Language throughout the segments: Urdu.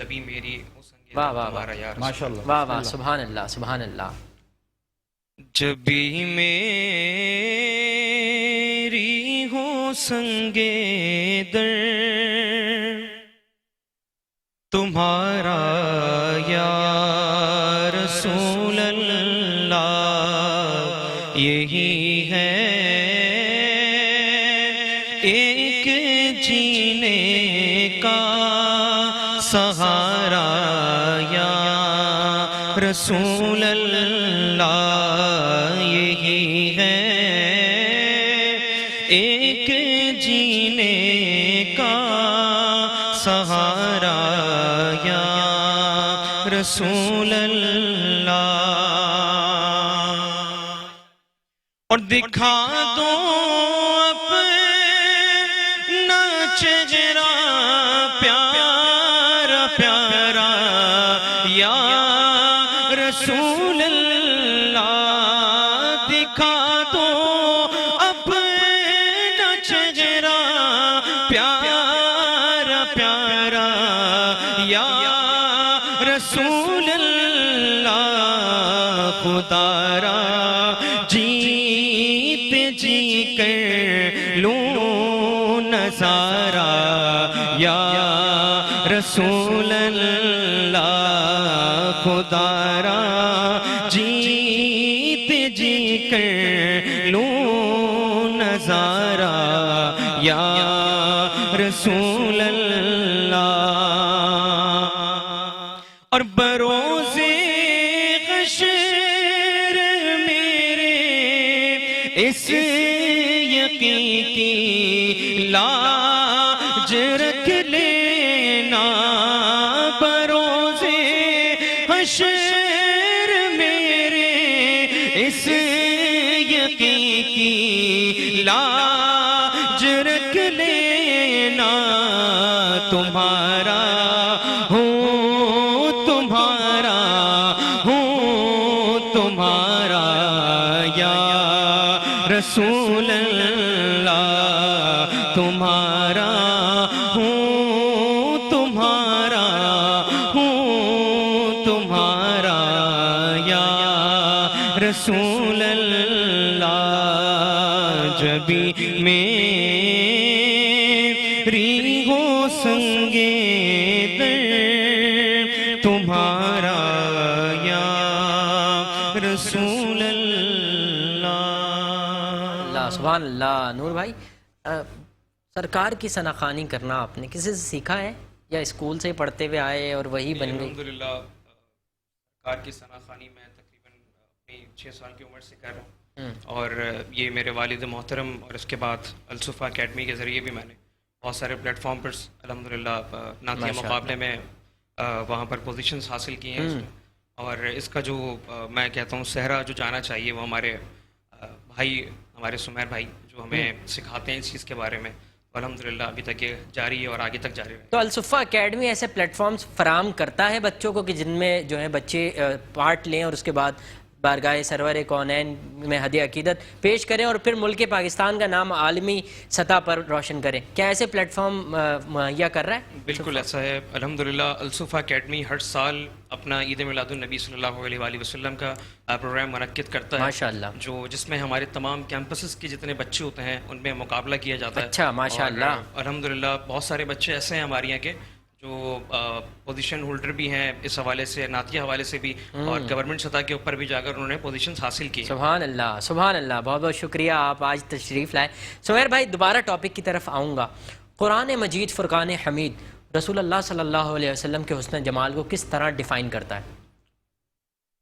جبھی میری ہو سنگے واہ در واہ تمہارا یا رسول ماشاء اللہ. واہ واہ سبحان اللہ سبحان اللہ. جبھی میری ہو سنگے در تمہارا یا رسول اللہ، یہی ہے ایک جینے کا سہارا یا رسول اللہ، یہی ہے ایک جینے کا سہارا یا رسول اللہ. اور دکھا دو اپنا چہرہ پیارا پیارا یا رسول اللہ، دکھا دو اپنا چہرہ پیارا پیارا یا رسول اللہ. خدا را جیت جی کر لوں نظارہ یا رسول اللہ. خدا را جیت جی کر لوں نظارہ یا رسول اللہ. اور بروز حشر میرے اس یقین کی لاج رکھ لینا، بروز حشر میرے اس یقین کی لاج رکھ لینا. تمہارا ہوں تمہارا ہوں تمہارا یا رسول اللہ، تمہارا ہوں تمہارا ہوں تمہارا یا رسول اللہ. جبھی میری ہو سنگے در تمہارا یا رسول اللہ. اللہ سبحان اللہ. نور بھائی سرکار کی ثناخوانی کرنا آپ نے کسی سے سیکھا ہے یا اسکول سے پڑھتے ہوئے آئے اور وہی بن گئی؟ الحمدللہ سرکار کی ثناخوانی میں تقریباً اپنی 6 سال کی عمر سے کر رہا ہوں، اور یہ میرے والد محترم اور اس کے بعد الصفا اکیڈمی کے ذریعے بھی میں نے بہت سارے پلیٹ فارم پر الحمدللہ نعتیہ مقابلے میں وہاں پر پوزیشنز حاصل کی ہیں اس میں. اور اس کا جو میں کہتا ہوں صحرا جو جانا چاہیے وہ ہمارے بھائی ہمارے سمیر بھائی جو ہمیں سکھاتے ہیں اس چیز کے بارے میں، الحمدللہ ابھی تک یہ جاری ہے اور آگے تک جاری رہے. تو الصفا اکیڈمی ایسے پلیٹ فارمز فراہم کرتا ہے بچوں کو کہ جن میں جو ہے بچے پارٹ لیں اور اس کے بعد بارگاہ سرور کونین میں ہدیہ عقیدت پیش کریں اور پھر ملک پاکستان کا نام عالمی سطح پر روشن کریں؟ کیا ایسے پلیٹ فارم مہیا کر رہا ہے؟ بالکل ایسا ہے الحمدللہ. الصفا اکیڈمی ہر سال اپنا عید میلاد النبی صلی اللہ علیہ وآلہ وسلم کا پروگرام منعقد کرتا ہے ماشاءاللہ، جس میں ہمارے تمام کیمپسز کے جتنے بچے ہوتے ہیں ان میں مقابلہ کیا جاتا ہے. اچھا ماشاءاللہ. الحمدللہ بہت سارے بچے ایسے ہیں ہمارے یہاں کے جو پوزیشن ہولڈر بھی ہیں اس حوالے سے، نعتیہ حوالے سے بھی، اور گورنمنٹ سطح کے اوپر بھی جا کر انہوں نے پوزیشنز حاصل کی. سبحان اللہ سبحان اللہ. بہت بہت شکریہ آپ آج تشریف لائے. سمیر بھائی دوبارہ ٹاپک کی طرف آؤں گا. قرآن مجید فرقان حمید رسول اللہ صلی اللہ علیہ وسلم کے حسن جمال کو کس طرح ڈیفائن کرتا ہے؟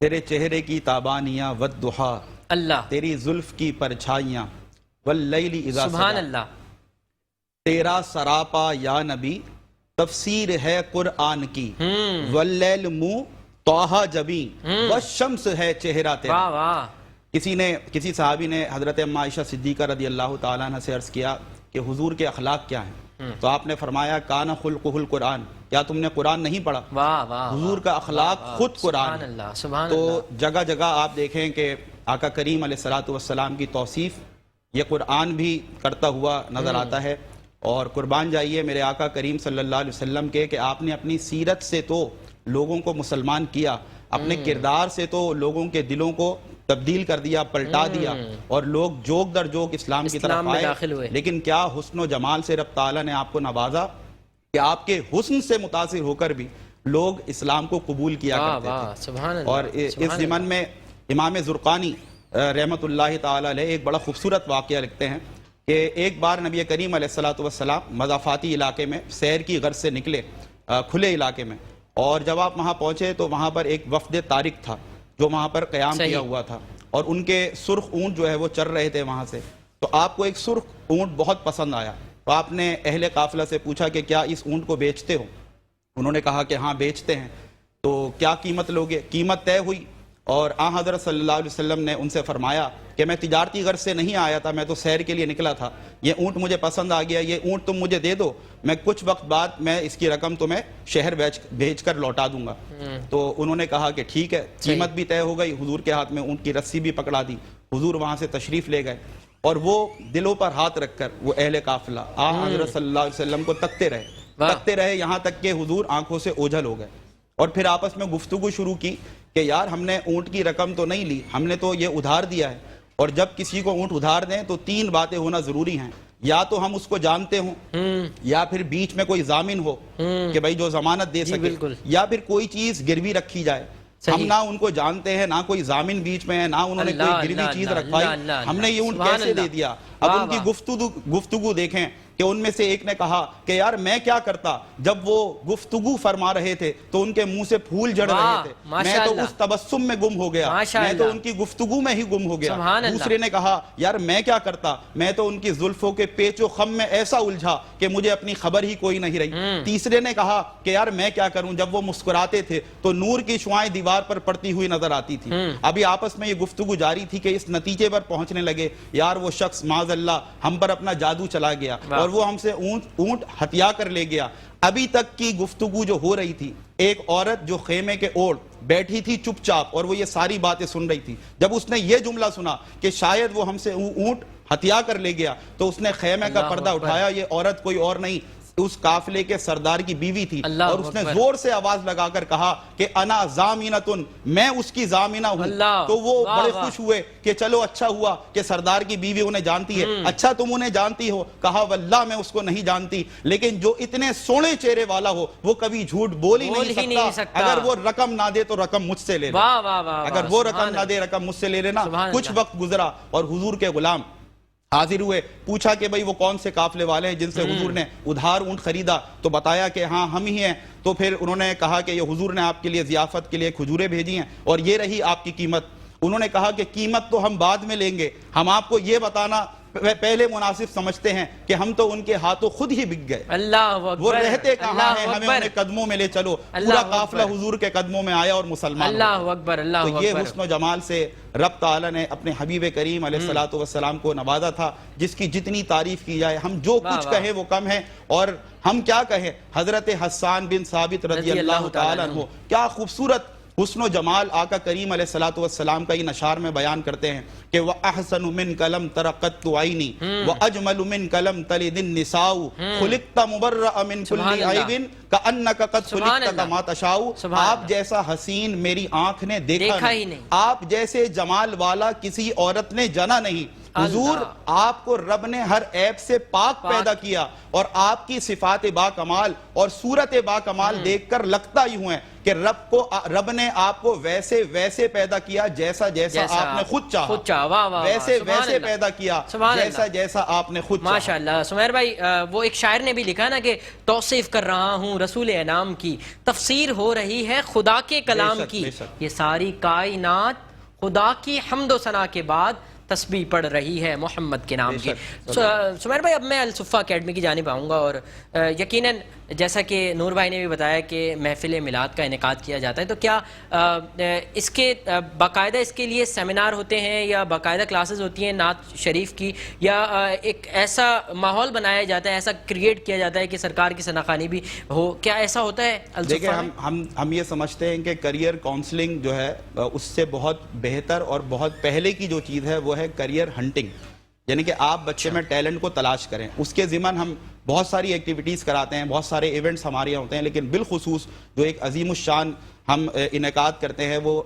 تیرے چہرے کی تابانیاں والضحا، اللہ، تیری زلف کی پرچھائیاں، واللیل اذا سبحان سجا. اللہ. تیرا سراپا یا نبی تفسیر ہے قرآن کی، واللیل منہ طٰہٰ جبیں، والشمس ہے چہرہ تیرا. واہ واہ. کسی صحابی نے حضرت ام عائشہ صدیقہ رضی اللہ تعالیٰ عنہ سے عرض کیا کہ حضور کے اخلاق کیا ہیں؟ تو آپ نے فرمایا کان خلقہ القرآن، کیا تم نے قرآن نہیں پڑھا؟ واہ واہ. حضور کا اخلاق خود قرآن سبحان ہے. اللہ سبحان تو اللہ. جگہ جگہ آپ دیکھیں کہ آقا کریم علیہ الصلوۃ والسلام کی توصیف یہ قرآن بھی کرتا ہوا نظر آتا ہے. اور قربان جائیے میرے آقا کریم صلی اللہ علیہ وسلم کے کہ آپ نے اپنی سیرت سے تو لوگوں کو مسلمان کیا، اپنے کردار سے تو لوگوں کے دلوں کو تبدیل کر دیا، پلٹا دیا، اور لوگ جوک در جوک اسلام کی طرف آئے۔ لیکن کیا حسن و جمال سے رب تعالیٰ نے آپ کو نوازا کہ آپ کے حسن سے متاثر ہو کر بھی لوگ اسلام کو قبول کیا کرتے تھے۔ اور اس ضمن میں امام زرقانی رحمت اللہ تعالیٰ علیہ ایک بڑا خوبصورت واقعہ لکھتے ہیں کہ ایک بار نبی کریم علیہ السلام مضافاتی علاقے میں سیر کی غرض سے نکلے، کھلے علاقے میں، اور جب آپ وہاں پہنچے تو وہاں پر ایک وفد طارق تھا جو وہاں پر قیام کیا ہوا تھا، اور ان کے سرخ اونٹ جو ہے وہ چر رہے تھے وہاں سے، تو آپ کو ایک سرخ اونٹ بہت پسند آیا، تو آپ نے اہل قافلہ سے پوچھا کہ کیا اس اونٹ کو بیچتے ہو؟ انہوں نے کہا کہ ہاں بیچتے ہیں۔ تو کیا قیمت لوگے؟ قیمت طے ہوئی، اور آن حضرت صلی اللہ علیہ وسلم نے ان سے فرمایا کہ میں تجارتی غرض سے نہیں آیا تھا، میں تو سیر کے لیے نکلا تھا، یہ اونٹ مجھے پسند آ گیا، یہ اونٹ تم مجھے دے دو، میں کچھ وقت بعد میں اس کی رقم تمہیں شہر بھیج کر لوٹا دوں گا۔ تو انہوں نے کہا کہ ٹھیک ہے، قیمت بھی طے ہو گئی، حضور کے ہاتھ میں اونٹ کی رسی بھی پکڑا دی، حضور وہاں سے تشریف لے گئے، اور وہ دلوں پر ہاتھ رکھ کر وہ اہل قافلہ آن حضرت صلی اللہ علیہ وسلم کو تکتے رہے یہاں تک کہ حضور آنکھوں سے اوجھل ہو گئے، اور پھر آپس میں گفتگو شروع کی کہ یار ہم نے اونٹ کی رقم تو نہیں لی، ہم نے تو یہ ادھار دیا ہے، اور جب کسی کو اونٹ ادھار دیں تو 3 باتیں ہونا ضروری ہیں، یا تو ہم اس کو جانتے ہوں، یا پھر بیچ میں کوئی ضامن ہو کہ بھائی جو ضمانت دے سکے، یا پھر کوئی چیز گروی رکھی جائے۔ ہم نہ ان کو جانتے ہیں، نہ کوئی ضامن بیچ میں ہے، نہ انہوں نے کوئی گروی چیز رکھوائی، ہم نے یہ اونٹ کیسے دے دیا؟ اب ان کی گفتگو دیکھیں کہ ان میں سے ایک نے کہا کہ یار میں کیا کرتا، جب وہ گفتگو فرما رہے تھے تو ان کے منہ سے پھول جڑ رہے تھے، میں تو اس تبسم میں گم ہو گیا، میں تو ان کی گفتگو میں ہی گم ہو گیا۔ دوسرے نے کہا یار میں کیا کرتا، میں تو ان کی زلفوں کے پیچ و خم میں ایسا الجھا کہ مجھے اپنی خبر ہی کوئی نہیں رہی۔ تیسرے نے کہا کہ یار میں کیا کروں، جب وہ مسکراتے تھے تو نور کی شعائیں دیوار پر پڑتی ہوئی نظر آتی تھی۔ ابھی آپس میں یہ گفتگو جاری تھی کہ اس نتیجے پر پہنچنے لگے یار وہ شخص معاذ اللہ ہم پر اپنا جادو چلا گیا اور وہ ہم سے اونٹ ہتھیا کر لے گیا۔ ابھی تک کی گفتگو جو ہو رہی تھی، ایک عورت جو خیمے کے اوڑ بیٹھی تھی چپ چاپ اور وہ یہ ساری باتیں سن رہی تھی، جب اس نے یہ جملہ سنا کہ شاید وہ ہم سے اونٹ ہتھیا کر لے گیا تو اس نے خیمے کا پردہ اٹھایا۔ یہ عورت کوئی اور نہیں، اس قافلے کے سردار کی بیوی تھی، اور اس نے زور سے آواز لگا کر کہا کہ انا ضامنۃ، میں اس کی ضامنہ ہوں۔ تو وہ بڑے خوش ہوئے کہ چلو اچھا ہوا کہ سردار کی بیوی انہیں جانتی ہے۔ اچھا تم انہیں جانتی ہو؟ کہا واللہ میں اس کو نہیں جانتی، لیکن جو اتنے سونے چہرے والا ہو وہ کبھی جھوٹ بول ہی نہیں سکتا۔ اگر وہ رقم نہ دے تو رقم مجھ سے لے لے، اگر وہ رقم نہ دے رقم مجھ سے لے لینا۔ کچھ وقت گزرا اور حضور کے غلام حاضر ہوئے، پوچھا کہ بھئی وہ کون سے قافلے والے ہیں جن سے حضور نے ادھار اونٹ خریدا؟ تو بتایا کہ ہاں ہم ہی ہیں۔ تو پھر انہوں نے کہا کہ یہ حضور نے آپ کے لیے ضیافت کے لیے کھجوریں بھیجی ہیں اور یہ رہی آپ کی قیمت۔ انہوں نے کہا کہ قیمت تو ہم بعد میں لیں گے، ہم آپ کو یہ بتانا پہلے مناسب سمجھتے ہیں کہ ہم تو ان کے ہاتھوں خود ہی بک گئے، وہ رہتے کہاں ہیں، ہمیں انہیں قدموں میں لے چلو۔ پورا قافلہ حضور کے قدموں میں آیا اور مسلمان ہو گئے۔ تو یہ حسن و جمال سے رب تعالیٰ نے اپنے حبیب کریم علیہ السلام کو نوازا تھا، جس کی جتنی تعریف کی جائے ہم جو کچھ کہیں وہ کم ہے۔ اور ہم کیا کہیں، حضرت حسان بن ثابت رضی اللہ تعالیٰ عنہ کیا خوبصورت حسن و جمال آقا کریم علیہ السلام کا یہ اشعار میں بیان کرتے ہیں کہ وَأَحْسَنُ مِنْكَ لَمْ تَرَ قَطُّ عَيْنِي وَأَجْمَلُ مِنْكَ لَمْ تَلِدِ النِّسَاءُ خُلِقْتَ مُبَرَّأَ مِنْ كُلِّ عَيْبٍ كَأَنَّكَ قَدْ خُلِقْتَ كَمَا تَشَاءُ۔ آپ جیسا حسین میری آنکھ نے دیکھا ہی نہیں، آپ جیسے جمال والا کسی عورت نے جنا نہیں۔ حضور آپ کو رب نے ہر عیب سے پاک پیدا کیا، اور آپ کی صفات با کمال اور صورت با کمال دیکھ کر لگتا ہی ہوئے کہ رب نے آپ کو ویسے پیدا کیا جیسا آپ نے خود چاہا، ویسے پیدا کیا جیسا آپ نے خود چاہا۔ ماشاءاللہ سمیر بھائی، وہ ایک شاعر نے بھی لکھا نا کہ توصیف کر رہا ہوں رسول انعام کی، تفسیر ہو رہی ہے خدا کے کلام کی، یہ ساری کائنات خدا کی حمد و ثنا کے بعد تسبیح پڑھ رہی ہے محمد کے نام کی۔ سمیر بھائی، اب میں الصفہ اکیڈمی کی جانب آؤں گا، اور یقیناً جیسا کہ نور بھائی نے بھی بتایا کہ محفل میلاد کا انعقاد کیا جاتا ہے، تو کیا اس کے باقاعدہ اس کے لیے سیمینار ہوتے ہیں یا باقاعدہ کلاسز ہوتی ہیں نعت شریف کی، یا ایک ایسا ماحول بنایا جاتا ہے، ایسا کریٹ کیا جاتا ہے کہ سرکار کی ثناخوانی بھی ہو؟ کیا ایسا ہوتا ہے دیکھیں، ہم یہ سمجھتے ہیں کہ کریئر کاؤنسلنگ جو ہے اس سے بہت بہتر اور بہت پہلے کی جو چیز ہے وہ ہے کریئر ہنٹنگ، یعنی کہ آپ بچے میں ٹیلنٹ کو تلاش کریں۔ اس کے ضمن ہم بہت ساری ایکٹیویٹیز کراتے ہیں, بہت سارے ایونٹس ہمارے یہاں ہوتے ہیں, لیکن بالخصوص جو ایک عظیم الشان ہم انعقاد کرتے ہیں وہ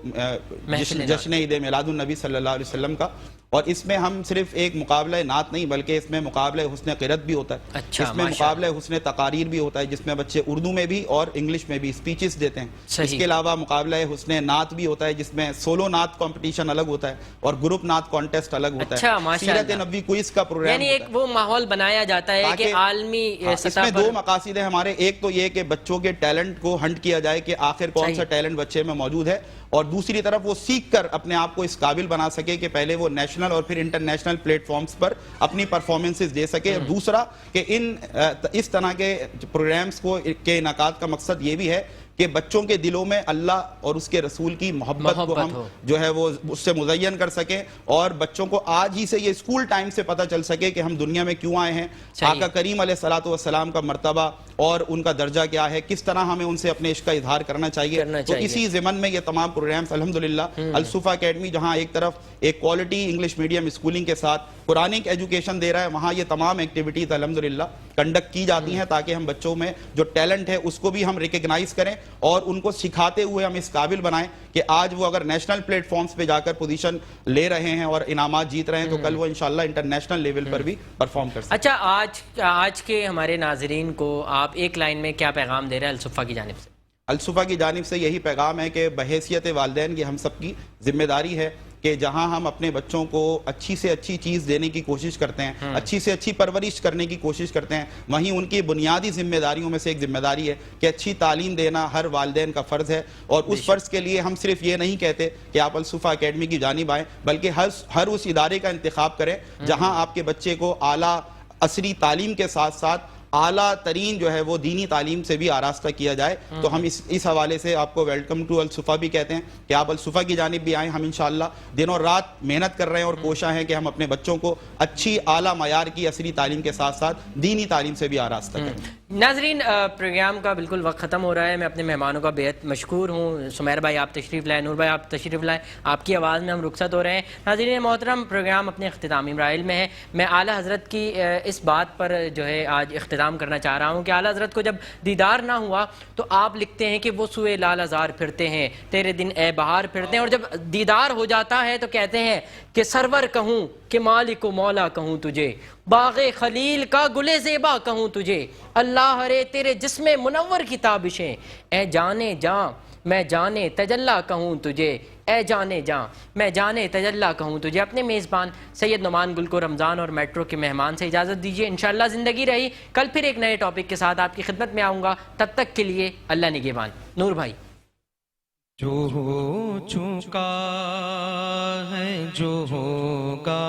جشن عید میلاد النبی صلی اللہ علیہ وسلم کا. اور اس میں ہم صرف ایک مقابلہ نعت نہیں بلکہ اس میں مقابلہ حسن قرأت بھی ہوتا ہے, اس میں مقابلہ حسن تقاریر بھی ہوتا ہے جس میں بچے اردو میں بھی اور انگلش میں بھی اسپیچز دیتے ہیں. اس کے علاوہ مقابلہ حسن نعت بھی ہوتا ہے جس میں سولو نعت کمپٹیشن الگ ہوتا ہے اور گروپ نعت کانٹیسٹ الگ ہوتا ہے. سیرت نبوی کوئز کا پروگرام, یعنی ایک وہ ماحول بنایا جاتا ہے کہ عالمی اس میں دو مقاصد ہیں ہمارے. ایک تو یہ کہ بچوں کے ٹیلنٹ کو ہنٹ کیا جائے کہ آخر کون سا ٹیلنٹ بچے میں موجود ہے, اور دوسری طرف وہ سیکھ کر اپنے آپ کو اس قابل بنا سکے کہ پہلے وہ نیشنل اور پھر انٹرنیشنل پلیٹ فارمز پر اپنی پرفارمنسز دے سکے. اور دوسرا کہ اس طرح کے پروگرامز کے انعقاد کا مقصد یہ بھی ہے کہ بچوں کے دلوں میں اللہ اور اس کے رسول کی محبت کو ہم جو ہے وہ اس سے مزین کر سکیں, اور بچوں کو آج ہی سے یہ اسکول ٹائم سے پتہ چل سکے کہ ہم دنیا میں کیوں آئے ہیں, آقا کریم علیہ الصلوۃ والسلام کا مرتبہ اور ان کا درجہ کیا ہے, کس طرح ہمیں ان سے اپنے عشق کا اظہار کرنا چاہیے. تو اسی ضمن میں یہ تمام پروگرامز الحمدللہ الصفا اکیڈمی جہاں ایک طرف ایک کوالٹی انگلش میڈیم اسکولنگ کے ساتھ قرآنک ایجوکیشن دے رہا ہے, وہاں یہ تمام ایکٹیویٹیز الحمدللہ کنڈکٹ کی جاتی ہیں تاکہ ہم بچوں میں جو ٹیلنٹ ہے اس کو بھی ہم ریکگنائز کریں اور ان کو سکھاتے ہوئے ہم اس قابل بنائیں کہ آج وہ اگر نیشنل پلیٹ فارمز پہ جا کر پوزیشن لے رہے ہیں اور انعامات جیت رہے ہیں تو کل وہ انشاءاللہ انٹرنیشنل لیول پر بھی پرفارم کر سکیں. اچھا, آج کے ہمارے ناظرین کو آپ ایک لائن میں کیا پیغام دے رہے ہیں الصفا کی جانب سے؟ الصفا کی جانب سے یہی پیغام ہے کہ بحیثیت والدین کی ہم سب کی ذمہ داری ہے کہ جہاں ہم اپنے بچوں کو اچھی سے اچھی چیز دینے کی کوشش کرتے ہیں, اچھی سے اچھی پرورش کرنے کی کوشش کرتے ہیں, وہیں ان کی بنیادی ذمہ داریوں میں سے ایک ذمہ داری ہے کہ اچھی تعلیم دینا ہر والدین کا فرض ہے. اور اس فرض کے لیے ہم صرف یہ نہیں کہتے کہ آپ الصفا اکیڈمی کی جانب آئیں, بلکہ ہر اس ادارے کا انتخاب کریں جہاں آپ کے بچے کو اعلیٰ عصری تعلیم کے ساتھ ساتھ اعلیٰ ترین جو ہے وہ دینی تعلیم سے بھی آراستہ کیا جائے. تو ہم اس حوالے سے آپ کو ویلکم ٹو الصفا بھی کہتے ہیں کہ آپ الصفا کی جانب بھی آئیں. ہم انشاءاللہ دن اور رات محنت کر رہے ہیں اور کوشاں ہیں کہ ہم اپنے بچوں کو اچھی اعلیٰ معیار کی عصری تعلیم کے ساتھ ساتھ دینی تعلیم سے بھی آراستہ کریں. ناظرین, پروگرام کا بالکل وقت ختم ہو رہا ہے. میں اپنے مہمانوں کا بہت مشکور ہوں. سمیر بھائی آپ تشریف لائیں, نور بھائی آپ تشریف لائیں, آپ کی آواز میں ہم رخصت ہو رہے ہیں. ناظرین محترم, پروگرام اپنے اختتامی مراحل میں ہے. میں اعلیٰ حضرت کی اس بات پر جو ہے آج اختتام کرنا چاہ رہا ہوں کہ اعلیٰ حضرت کو جب دیدار نہ ہوا تو آپ لکھتے ہیں کہ وہ سوئے لال ازار پھرتے ہیں, تیرے دن اے بہار پھرتے ہیں, اور جب دیدار ہو جاتا ہے تو کہتے ہیں کہ سرور کہوں کہ مالک و مولا کہوں تجھے, باغ خلیل کا گلے زیبا کہوں تجھے, اللہ ہرے تیرے جسم منور کی تابشیں, اے جانے جاں میں جانے تجلی کہوں تجھے, اے جانے جاں میں جانے تجلی کہوں تجھے. اپنے میزبان سید نعمان گل کو رمضان اور میٹرو کے مہمان سے اجازت دیجیے. انشاءاللہ زندگی رہی, کل پھر ایک نئے ٹاپک کے ساتھ آپ کی خدمت میں آؤں گا. تب تک کے لیے اللہ نگہبان. نور بھائی. جو ہو چکا ہے جو ہوگا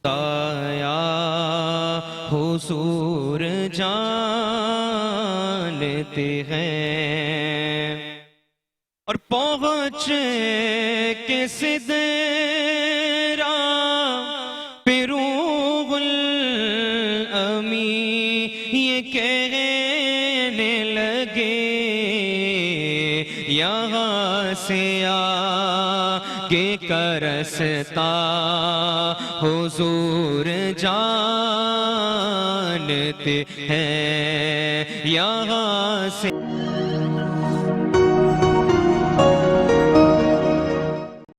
آیا حضور جانتے ہیں اور پہنچ کے سدرا پہ روح الامی یہ کہنے لگے یہاں سے آگے کا رستہ حضور جانتے ہیں یہاں سے